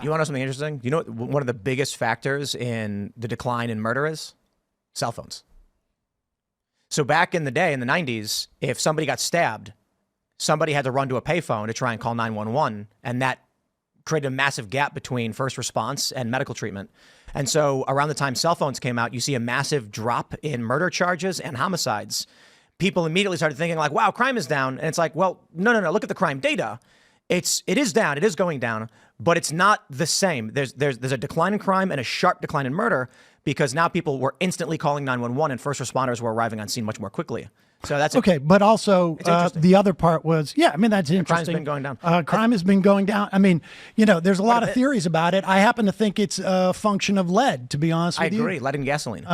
You want to know something interesting? You know what one of the biggest factors in the decline in murder is? Cell phones. So back in the day, in the 90s, if somebody got stabbed, somebody had to run to a payphone to try and call 911, and that created a massive gap between first response and medical treatment. And so around the time cell phones came out, you see a massive drop in murder charges and homicides. People immediately started thinking like, wow, crime is down. And it's like, well, no. Look at the crime data. It is down. It is going down, but it's not the same. There's a decline in crime and a sharp decline in murder because now people were instantly calling 911 and first responders were arriving on scene much more quickly. So that's okay. But also the other part was, that's interesting. Crime's been going down. Crime has been going down. I mean, there's a lot of theories about it. I happen to think it's a function of lead, to be honest with you. I agree. Lead and gasoline.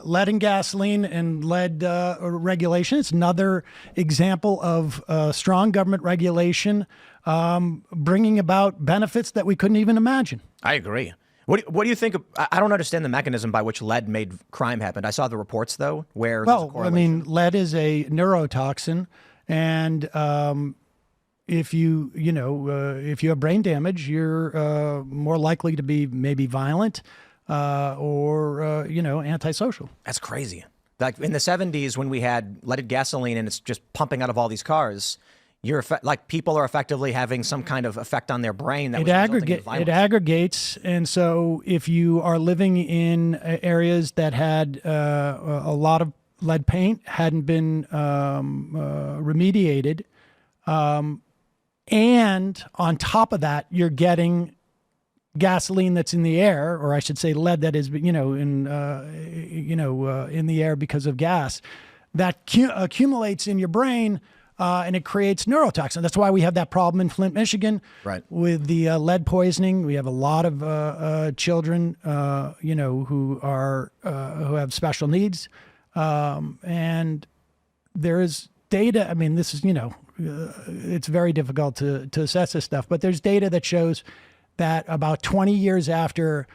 Lead and gasoline and lead regulation. It's another example of strong government regulation bringing about benefits that we couldn't even imagine. I agree. What do you think? I don't understand the mechanism by which lead made crime happen. I saw the reports though, where lead is a neurotoxin, and if you have brain damage, you're more likely to be maybe violent or antisocial. That's crazy. Like in the 70s when we had leaded gasoline and it's just pumping out of all these cars. People are effectively having some kind of effect on their brain that it aggregates, and so if you are living in areas that had a lot of lead paint hadn't been remediated, and on top of that, you're getting gasoline that's in the air, or I should say, lead that is in the air because of gas that accumulates in your brain. And it creates neurotoxin. That's why we have that problem in Flint, Michigan, right, with the lead poisoning. We have a lot of children, who have special needs, and there is data. I mean, this is it's very difficult to assess this stuff, but there's data that shows that about 20 years after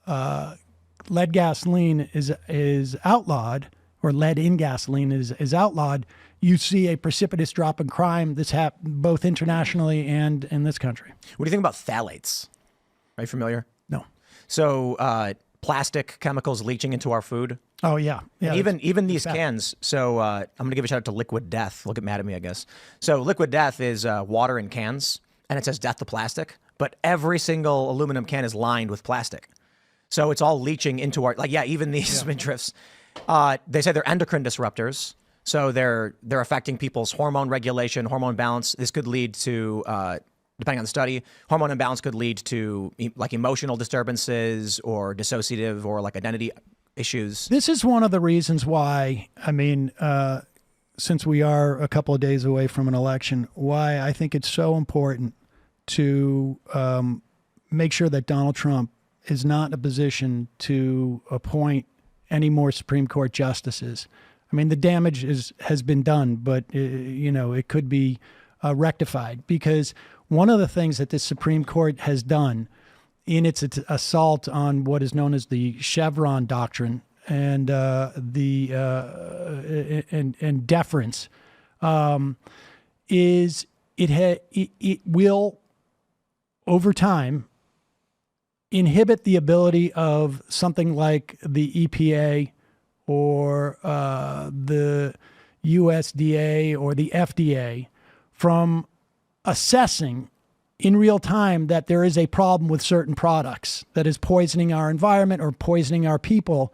lead gasoline is outlawed, or lead in gasoline is outlawed, you see a precipitous drop in crime that's happened both internationally and in this country. What do you think about phthalates? Are you familiar? No. So plastic chemicals leaching into our food. Oh, yeah. Even these cans. So I'm going to give a shout out to Liquid Death. They'll get mad at me, I guess. So Liquid Death is water in cans, and it says death to plastic. But every single aluminum can is lined with plastic. So it's all leaching into our, even these spindrifts. They say they're endocrine disruptors. So they're affecting people's hormone regulation, hormone balance. This could lead to, depending on the study, hormone imbalance could lead to emotional disturbances or dissociative or identity issues. This is one of the reasons why, since we are a couple of days away from an election, why I think it's so important to make sure that Donald Trump is not in a position to appoint any more Supreme Court justices. I mean, the damage has been done, but it could be rectified, because one of the things that the Supreme Court has done in its assault on what is known as the Chevron doctrine and and deference is it will over time inhibit the ability of something like the EPA or the USDA or the FDA from assessing in real time that there is a problem with certain products that is poisoning our environment or poisoning our people,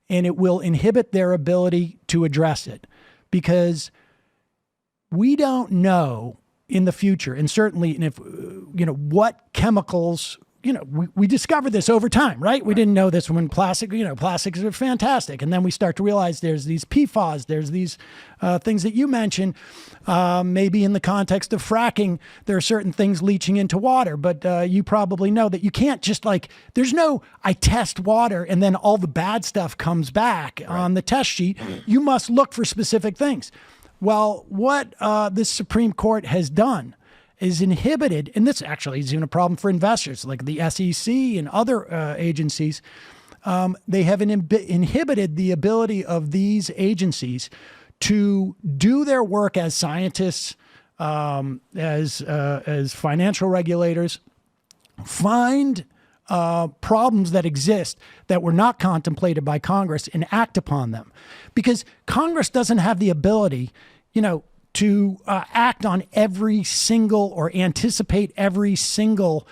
and it will inhibit their ability to address it, because we don't know in the future, and certainly if what chemicals. We discovered this over time, right? We didn't know this when plastics are fantastic. And then we start to realize there's these PFAS, there's these things that you mentioned, maybe in the context of fracking, there are certain things leaching into water, but you probably know that you can't just there's no, I test water and then all the bad stuff comes back on the test sheet. You must look for specific things. Well, what this Supreme Court has done is inhibited, and this actually is even a problem for investors like the SEC and other agencies. They have inhibited the ability of these agencies to do their work as scientists, as financial regulators, find problems that exist that were not contemplated by Congress and act upon them. Because Congress doesn't have the ability, to act on every single or anticipate every single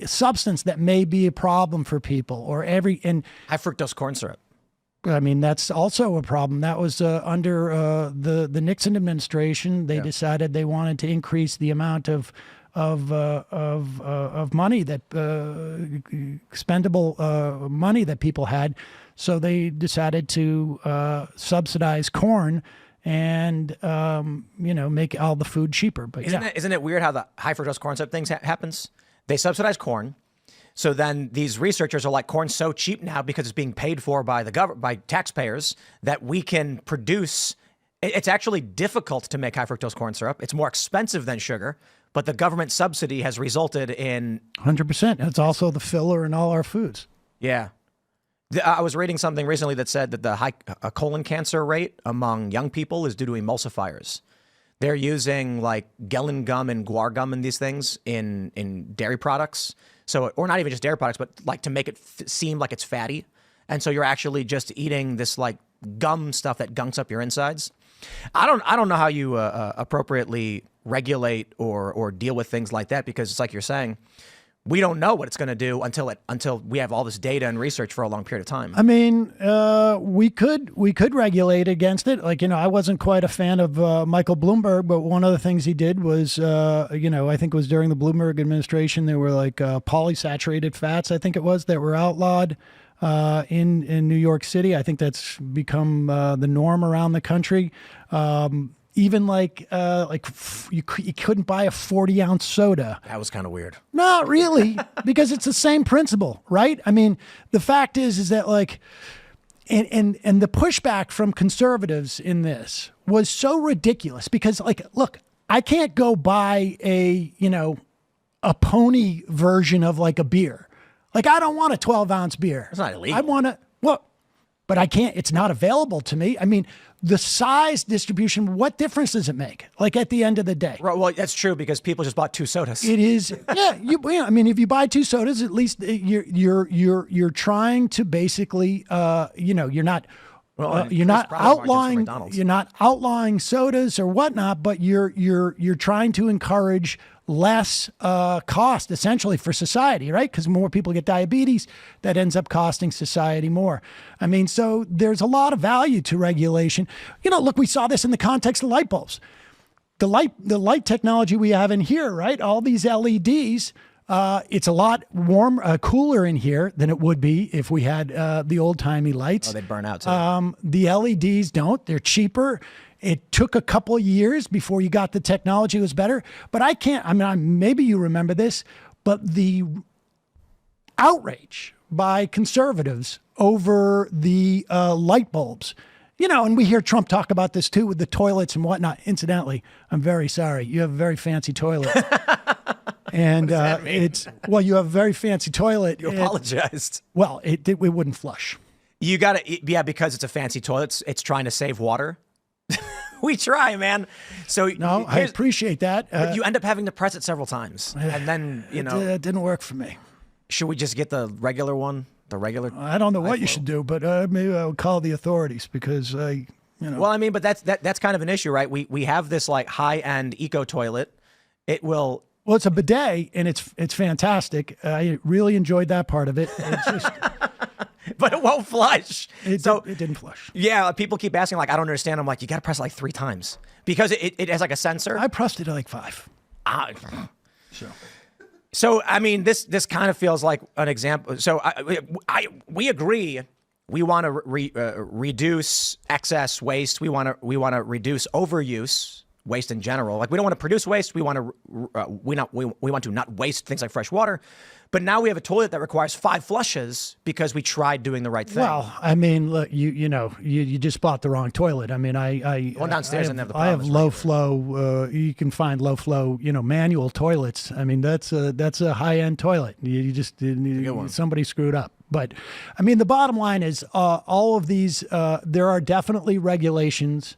substance that may be a problem for people and high fructose corn syrup. I mean, that's also a problem. That was under the Nixon administration. They decided they wanted to increase the amount of money that expendable money that people had. So they decided to subsidize corn and make all the food cheaper. But isn't it weird how the high fructose corn syrup things happens? They subsidize corn. So then these researchers are like, corn's so cheap now because it's being paid for by the government, by taxpayers, that we can produce. It's actually difficult to make high fructose corn syrup. It's more expensive than sugar, but the government subsidy has resulted in 100%. It's also the filler in all our foods. Yeah. I was reading something recently that said that the high colon cancer rate among young people is due to emulsifiers. They're using like gellan gum and guar gum and these things in dairy products. So, or not even just dairy products, but like to make it seem like it's fatty. And so you're actually just eating this like gum stuff that gunks up your insides. I don't know how you appropriately regulate or deal with things like that, because it's like you're saying, we don't know what it's going to do until we have all this data and research for a long period of time. I mean, we could regulate against it. Like, I wasn't quite a fan of Michael Bloomberg, but one of the things he did was, I think it was during the Bloomberg administration, there were like polysaturated fats, I think it was, that were outlawed in New York City. I think that's become the norm around the country. Even you couldn't buy a 40-ounce soda. That was kind of weird. Not really, because it's the same principle, right? I mean, the fact is that like, and the pushback from conservatives in this was so ridiculous because, like, look, I can't go buy a pony version of like a beer. Like, I don't want a 12-ounce beer. It's not illegal. I want to, but I can't, it's not available to me. I mean, the size distribution, what difference does it make? Like at the end of the day. Right, well, that's true because people just bought 2 sodas. It is, yeah. I mean, if you buy 2 sodas, at least you're trying to basically, you're not outlawing sodas or whatnot, but you're trying to encourage less cost essentially for society, right? Because more people get diabetes, that ends up costing society more. I mean, so there's a lot of value to regulation. Look, we saw this in the context of light bulbs. The light technology we have in here, right? All these LEDs, it's a lot cooler in here than it would be if we had the old-timey lights. Oh, they'd burn out too. The LEDs don't. They're cheaper. It took a couple of years before you got the technology was better. But maybe you remember this, but the outrage by conservatives over the light bulbs, and we hear Trump talk about this too with the toilets and whatnot. Incidentally, I'm very sorry. You have a very fancy toilet. And you have a very fancy toilet. You apologized. Well, it wouldn't flush. You got to, because it's a fancy toilet. It's trying to save water. We try, man. So no, I appreciate that. But you end up having to press it several times, and then it didn't work for me. Should we just get the regular one? The regular? I don't know what you should do, but maybe I would call the authorities because Well, I mean, but that's kind of an issue, right? We have this like high-end eco toilet. It will. Well, it's a bidet, and it's fantastic. I really enjoyed that part of it. It's just. But it won't flush. It didn't flush. Yeah, people keep asking, like, I don't understand. I'm like, you got to press it like 3 times because it has like a sensor. I pressed it like 5. So I mean, this kind of feels like an example. So we agree. We want to reduce excess waste. We want to reduce overuse. Waste in general. Like, we don't want to produce waste. We want to not waste things like fresh water. But now we have a toilet that requires 5 flushes because we tried doing the right thing. Well, I mean, look, you just bought the wrong toilet. I mean, one downstairs and have the I have low flow. You can find low flow, manual toilets. I mean, that's a high end toilet. Somebody screwed up. But I mean, the bottom line is all of these. There are definitely regulations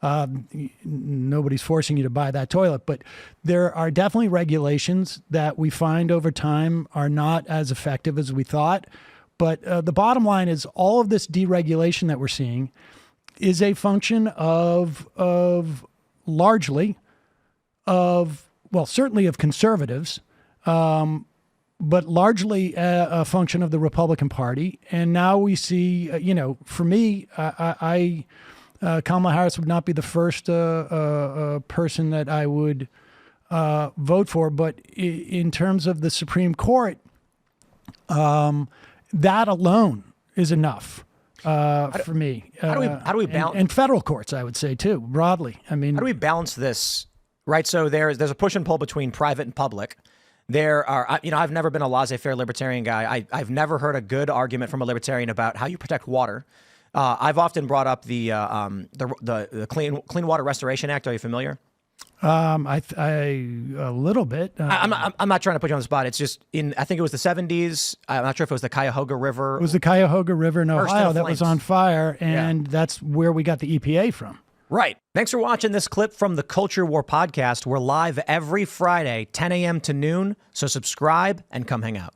Nobody's forcing you to buy that toilet, but there are definitely regulations that we find over time are not as effective as we thought. But the bottom line is all of this deregulation that we're seeing is a function of largely of, well, certainly of conservatives, but largely a function of the Republican Party. And now we see, for me, Kamala Harris would not be the first person that I would vote for. But in terms of the Supreme Court, that alone is enough for me. How do we balance? And federal courts, I would say, too, broadly. I mean, how do we balance this? Right. So there's a push and pull between private and public. There are, I've never been a laissez-faire libertarian guy. I've never heard a good argument from a libertarian about how you protect water. I've often brought up the Clean Water Restoration Act. Are you familiar? A little bit. I'm not trying to put you on the spot. It's just I think it was the 70s. I'm not sure if it was the Cuyahoga River. It was the Cuyahoga River in Ohio that was on fire, and Yeah. that's where we got the EPA from. Right. Thanks for watching this clip from the Culture War podcast. We're live every Friday, 10 a.m. to noon. So subscribe and come hang out.